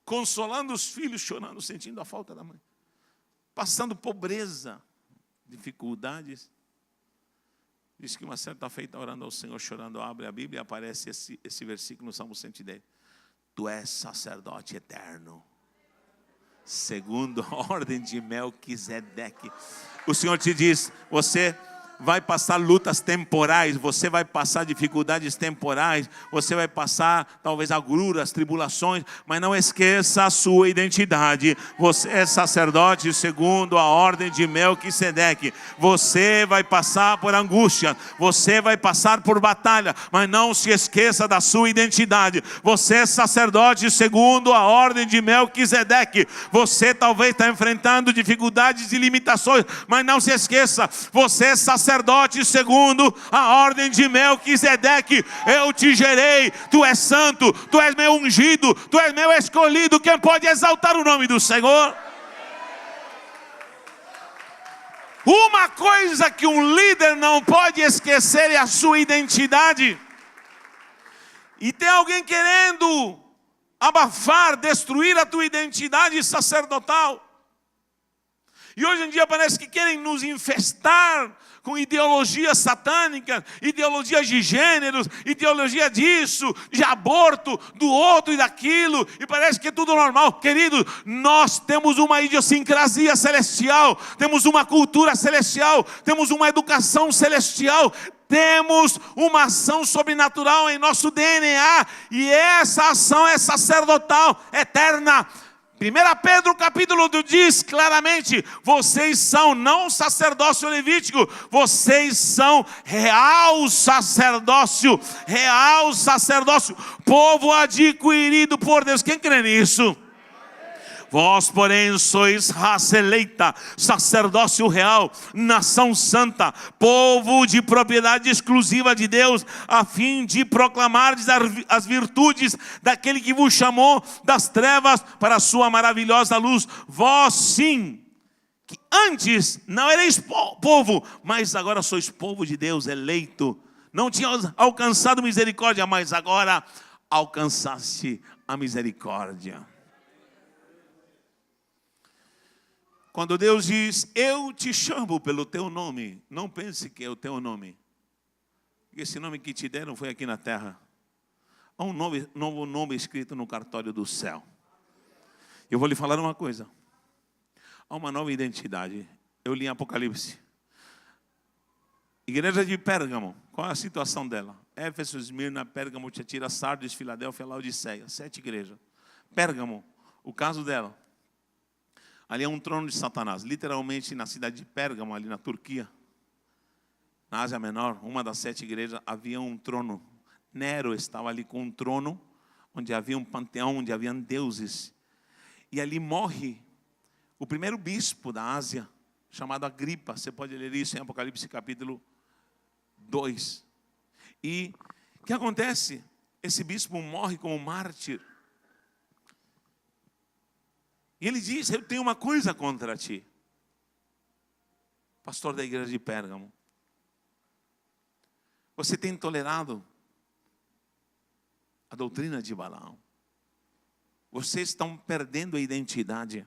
consolando os filhos, chorando, sentindo a falta da mãe, passando pobreza, dificuldades. Diz que uma certa feita, orando ao Senhor, chorando, abre a Bíblia e aparece esse versículo no Salmo 110. Tu és sacerdote eterno, segundo a ordem de Melquisedeque. O Senhor te diz, você vai passar lutas temporais, você vai passar dificuldades temporais, você vai passar talvez agruras, tribulações, mas não esqueça a sua identidade. Você é sacerdote segundo a ordem de Melquisedeque. Você vai passar por angústia, você vai passar por batalha, mas não se esqueça da sua identidade. Você é sacerdote segundo a ordem de Melquisedeque. Você talvez está enfrentando dificuldades e limitações, mas não se esqueça, você é sacerdote segundo a ordem de Melquisedeque. Eu te gerei, tu és santo, tu és meu ungido, tu és meu escolhido. Quem pode exaltar o nome do Senhor? Uma coisa que um líder não pode esquecer é a sua identidade. E tem alguém querendo abafar, destruir a tua identidade sacerdotal. E hoje em dia parece que querem nos infestar com ideologias satânicas, ideologias de gêneros, ideologia disso, de aborto, do outro e daquilo, e parece que é tudo normal. Querido, nós temos uma idiosincrasia celestial, temos uma cultura celestial, temos uma educação celestial, temos uma ação sobrenatural em nosso DNA, e essa ação é sacerdotal, eterna. 1 Pedro capítulo 2 diz claramente, vocês são não sacerdócio levítico, vocês são real sacerdócio, povo adquirido por Deus. Quem crê nisso? Vós, porém, sois raça eleita, sacerdócio real, nação santa, povo de propriedade exclusiva de Deus, a fim de proclamar as virtudes daquele que vos chamou das trevas para a sua maravilhosa luz. Vós sim, que antes não erais povo, mas agora sois povo de Deus, eleito. Não tinhas alcançado misericórdia, mas agora alcançaste a misericórdia. Quando Deus diz, eu te chamo pelo teu nome, não pense que é o teu nome. Esse nome que te deram foi aqui na terra. Há um novo nome escrito no cartório do céu. Eu vou lhe falar uma coisa. Há uma nova identidade. Eu li em Apocalipse. Igreja de Pérgamo, qual é a situação dela? Éfeso, Esmirna, Pérgamo, Tiatira, Sardes, Filadélfia, Laodiceia. 7 igrejas. Pérgamo, o caso dela. Ali é um trono de Satanás, literalmente na cidade de Pérgamo, ali na Turquia, na Ásia Menor, uma das 7 igrejas, havia um trono. Nero estava ali com um trono, onde havia um panteão, onde haviam deuses. E ali morre o primeiro bispo da Ásia, chamado Agripa. Você pode ler isso em Apocalipse capítulo 2. E o que acontece? Esse bispo morre como mártir. E ele diz, eu tenho uma coisa contra ti. Pastor da igreja de Pérgamo. Você tem tolerado a doutrina de Balaão. Vocês estão perdendo a identidade.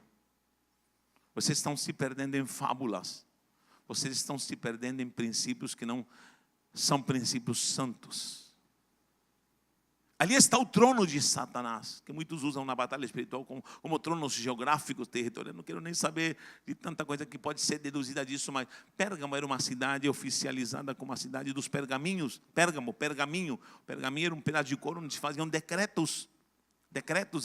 Vocês estão se perdendo em fábulas. Vocês estão se perdendo em princípios que não são princípios santos. Ali está o trono de Satanás, que muitos usam na batalha espiritual como tronos geográficos, territoriais. Não quero nem saber de tanta coisa que pode ser deduzida disso, mas Pérgamo era uma cidade oficializada como a cidade dos pergaminhos. Pergaminho era um pedaço de couro onde se faziam decretos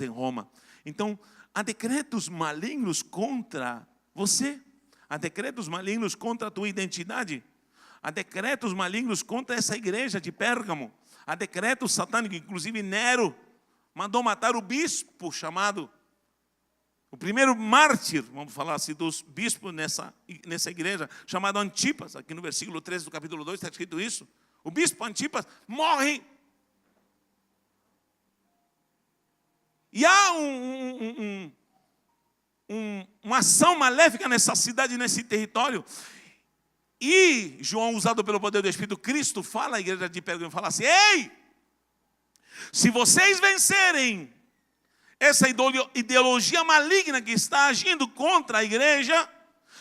em Roma. Então, há decretos malignos contra você, há decretos malignos contra a tua identidade, há decretos malignos contra essa igreja de Pérgamo. Há decreto satânico, inclusive Nero mandou matar o bispo chamado, o primeiro mártir, vamos falar assim, dos bispos nessa igreja, chamado Antipas. Aqui no versículo 13 do capítulo 2 está escrito isso. O bispo Antipas morre. E há uma ação maléfica nessa cidade, nesse território. E João, usado pelo poder do Espírito, Cristo fala à igreja de Pérgamo, fala assim: ei, se vocês vencerem essa ideologia maligna que está agindo contra a igreja,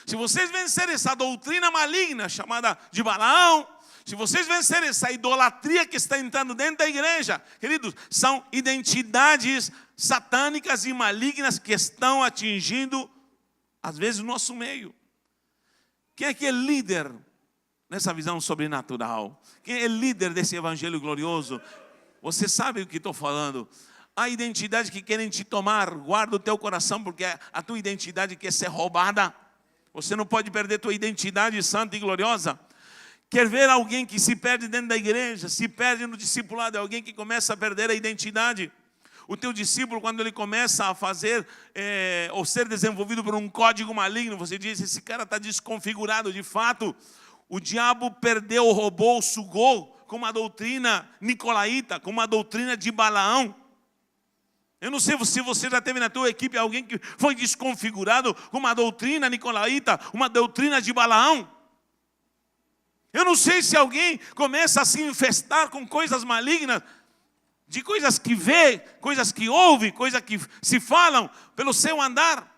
se vocês vencerem essa doutrina maligna chamada de Balaão, se vocês vencerem essa idolatria que está entrando dentro da igreja, queridos, são identidades satânicas e malignas que estão atingindo, às vezes, o nosso meio. Quem é que é líder nessa visão sobrenatural? Quem é líder desse evangelho glorioso? Você sabe o que estou falando. A identidade que querem te tomar, guarda o teu coração, porque a tua identidade quer ser roubada. Você não pode perder a tua identidade santa e gloriosa. Quer ver alguém que se perde dentro da igreja, se perde no discipulado, é alguém que começa a perder a identidade. O teu discípulo, quando ele começa a fazer ou ser desenvolvido por um código maligno, você diz: esse cara está desconfigurado. De fato, o diabo perdeu, roubou, sugou com uma doutrina nicolaíta, com uma doutrina de Balaão. Eu não sei se você já teve na tua equipe alguém que foi desconfigurado com uma doutrina nicolaíta, uma doutrina de Balaão. Eu não sei se alguém começa a se infestar com coisas malignas, de coisas que vê, coisas que ouve, coisas que se falam pelo seu andar.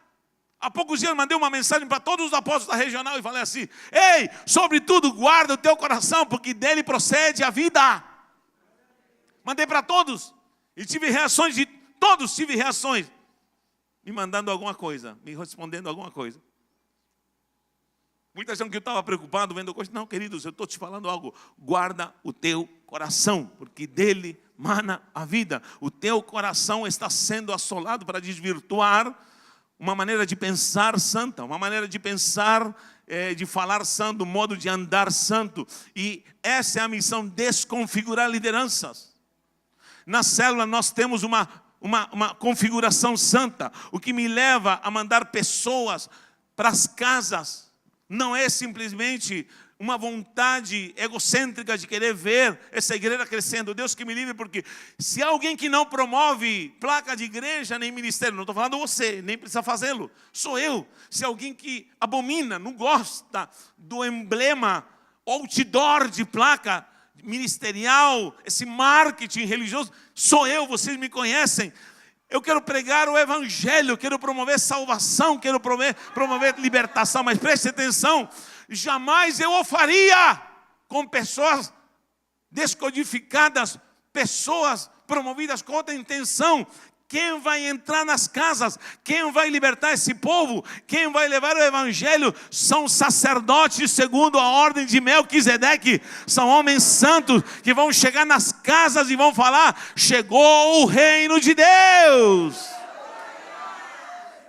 Há poucos dias eu mandei uma mensagem para todos os apóstolos da regional e falei assim: ei, sobretudo guarda o teu coração, porque dele procede a vida. Mandei para todos e tive reações de todos, me mandando alguma coisa, me respondendo alguma coisa. Muita gente que eu estava preocupado vendo coisas. Não, queridos, eu estou te falando algo. Guarda o teu coração, porque dele mana a vida. O teu coração está sendo assolado para desvirtuar uma maneira de pensar santa, uma maneira de pensar, de falar santo, um modo de andar santo. E essa é a missão: desconfigurar lideranças. Na célula nós temos uma configuração santa. O que me leva a mandar pessoas para as casas não é simplesmente uma vontade egocêntrica de querer ver essa igreja crescendo. Deus que me livre, porque se há alguém que não promove placa de igreja nem ministério, não estou falando você, nem precisa fazê-lo, sou eu. Se há alguém que abomina, não gosta do emblema outdoor de placa ministerial, esse marketing religioso, sou eu, vocês me conhecem. Eu quero pregar o evangelho, quero promover salvação, quero promover libertação, mas preste atenção, jamais eu o faria com pessoas descodificadas, pessoas promovidas com outra intenção. Quem vai entrar nas casas, quem vai libertar esse povo, quem vai levar o evangelho, são sacerdotes segundo a ordem de Melquisedeque. São homens santos que vão chegar nas casas e vão falar: chegou o reino de Deus.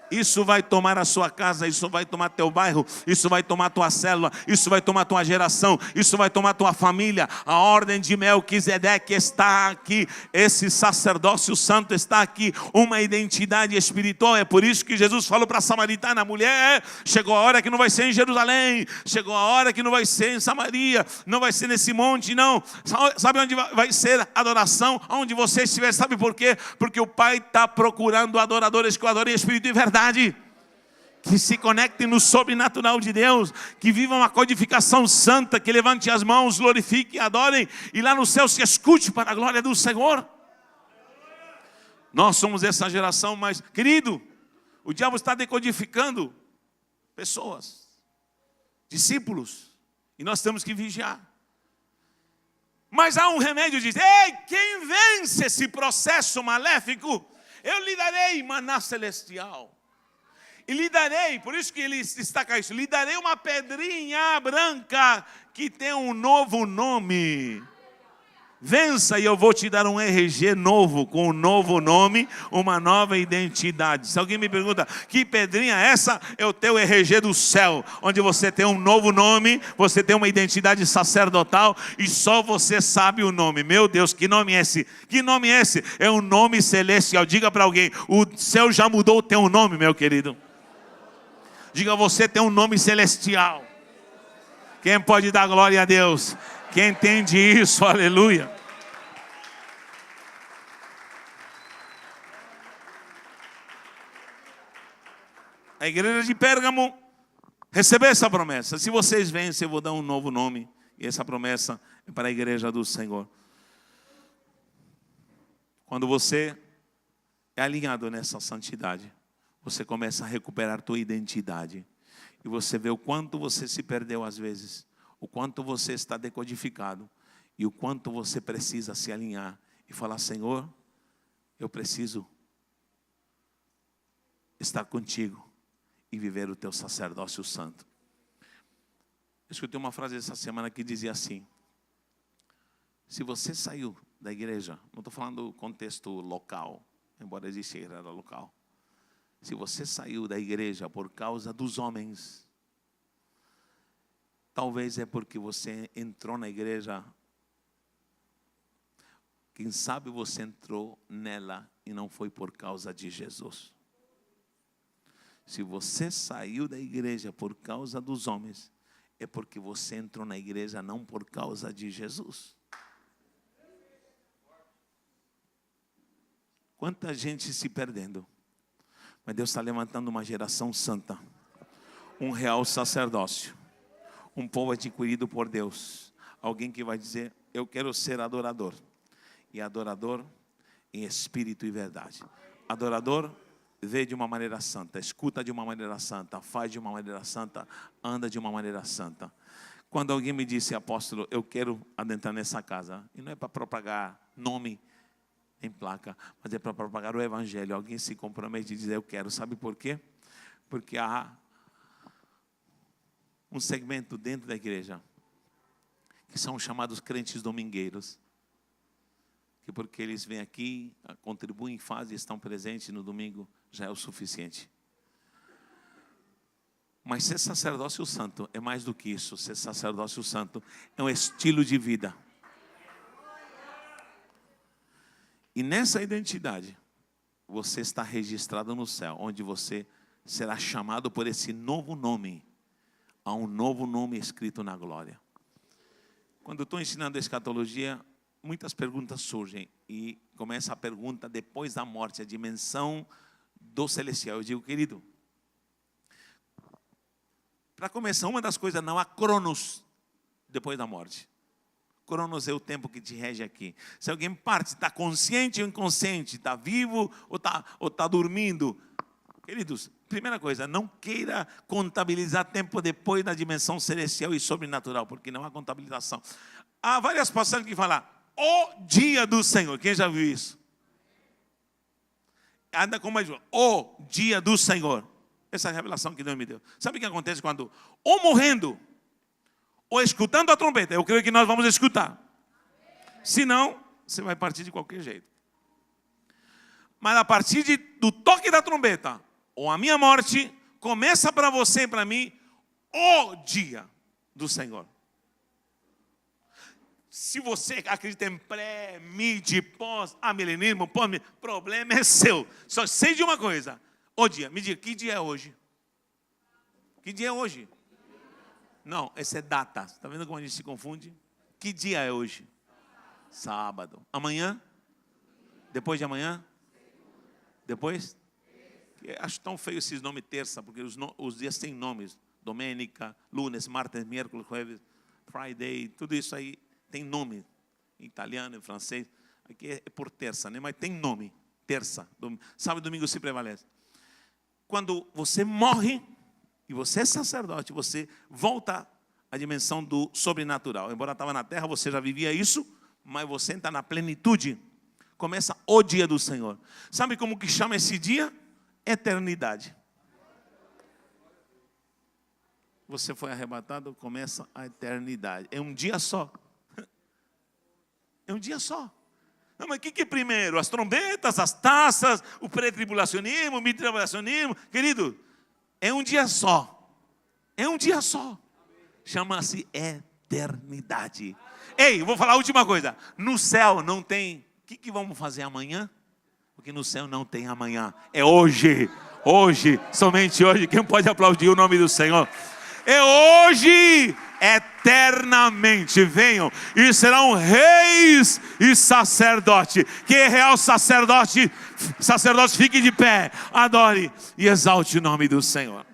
Isso vai tomar a sua casa, isso vai tomar teu bairro, isso vai tomar tua célula, isso vai tomar tua geração, isso vai tomar tua família. A ordem de Melquisedeque está aqui, esse sacerdócio santo está aqui, uma identidade espiritual. É por isso que Jesus falou para a samaritana: mulher, chegou a hora que não vai ser em Jerusalém, chegou a hora que não vai ser em Samaria, não vai ser nesse monte, não. Sabe onde vai ser adoração? Onde você estiver. Sabe por quê? Porque o Pai está procurando adoradores que o adorem em espírito e verdade, que se conectem no sobrenatural de Deus, que vivam uma codificação santa, que levante as mãos, glorifiquem, adorem, e lá no céu se escute para a glória do Senhor. Nós somos essa geração, mas, querido, o diabo está decodificando pessoas, discípulos, e nós temos que vigiar. Mas há um remédio, diz: ei, quem vence esse processo maléfico, eu lhe darei maná celestial. E lhe darei, por isso que ele destaca isso, lhe darei uma pedrinha branca que tem um novo nome. Vença e eu vou te dar um RG novo, com um novo nome, uma nova identidade. Se alguém me pergunta: que pedrinha é essa? É o teu RG do céu, onde você tem um novo nome, você tem uma identidade sacerdotal e só você sabe o nome. Meu Deus, que nome é esse? Que nome é esse? É um nome celestial. Diga para alguém: o céu já mudou o teu nome, meu querido. Diga: você tem um nome celestial. Quem pode dar glória a Deus? Quem entende isso? Aleluia. A igreja de Pérgamo recebeu essa promessa. Se vocês vencem, eu vou dar um novo nome. E essa promessa é para a igreja do Senhor. Quando você é alinhado nessa santidade, você começa a recuperar a tua identidade. E você vê o quanto você se perdeu às vezes. O quanto você está decodificado. E o quanto você precisa se alinhar. E falar, Senhor, eu preciso estar contigo. E viver o teu sacerdócio santo. Eu escutei uma frase essa semana que dizia assim: se você saiu da igreja, não estou falando do contexto local, embora exista igreja local. Se você saiu da igreja por causa dos homens, talvez é porque você entrou na igreja, quem sabe você entrou nela e não foi por causa de Jesus. Se você saiu da igreja por causa dos homens, é porque você entrou na igreja não por causa de Jesus. Quanta gente se perdendo. Mas Deus está levantando uma geração santa. Um real sacerdócio. Um povo adquirido por Deus. Alguém que vai dizer, eu quero ser adorador. E adorador em espírito e verdade. Adorador vê de uma maneira santa, escuta de uma maneira santa, faz de uma maneira santa, anda de uma maneira santa. Quando alguém me disse, apóstolo, eu quero adentrar nessa casa, e não é para propagar nome em placa, mas é para propagar o evangelho. Alguém se compromete e diz, eu quero. Sabe por quê? Porque há um segmento dentro da igreja que são chamados crentes domingueiros, que porque eles vêm aqui, contribuem, fazem, estão presentes no domingo, já é o suficiente. Mas ser sacerdócio santo é mais do que isso. Ser sacerdócio santo é um estilo de vida. E nessa identidade, você está registrado no céu, onde você será chamado por esse novo nome. Há um novo nome escrito na glória. Quando eu estou ensinando a escatologia, muitas perguntas surgem. E começa a pergunta depois da morte, a dimensão do celestial. Eu digo, querido, para começar, uma das coisas, não há cronos depois da morte. Cronos é o tempo que te rege aqui. Se alguém parte, está consciente ou inconsciente, está vivo ou está dormindo. Queridos, primeira coisa, não queira contabilizar tempo depois da dimensão celestial e sobrenatural, porque não há contabilização. Há várias passagens que falam, o dia do Senhor. Quem já viu isso? Anda com mais o dia do Senhor. Essa é a revelação que Deus me deu. Sabe o que acontece quando, ou morrendo, ou escutando a trombeta? Eu creio que nós vamos escutar. Se não, você vai partir de qualquer jeito. Mas a partir do toque da trombeta, ou a minha morte, começa para você e para mim, o dia do Senhor. Se você acredita em pré, mid, pós, milenismo, pós, problema é seu. Só sei de uma coisa. O dia, me diga, que dia é hoje? Que dia é hoje? Não, essa é data. Está vendo como a gente se confunde? Que dia é hoje? Sábado. Amanhã? Depois de amanhã? Depois? Acho tão feio esses nomes terça, porque os dias têm nomes. Domênica, lunes, martes, miércoles, jueves, Friday, tudo isso aí tem nome. Em italiano, em francês. Aqui é por terça, né? Mas tem nome. Terça. Sábado e domingo se prevalece. Quando você morre, e você é sacerdote, você volta à dimensão do sobrenatural. Embora estava na terra, você já vivia isso, mas você está na plenitude. Começa o dia do Senhor. Sabe como que chama esse dia? Eternidade. Você foi arrebatado, começa a eternidade. É um dia só. É um dia só. Não, mas o que é primeiro? As trombetas, as taças, o pré-tribulacionismo, o mid-tribulacionismo? Querido, é um dia só. É um dia só. Chama-se eternidade. Ei, eu vou falar a última coisa. No céu não tem... O que vamos fazer amanhã? Porque no céu não tem amanhã. É hoje. Hoje, somente hoje. Quem pode aplaudir o nome do Senhor? é hoje, eternamente. Venham e serão reis e sacerdote. Quem é real sacerdote, fique de pé, adore e exalte o nome do Senhor.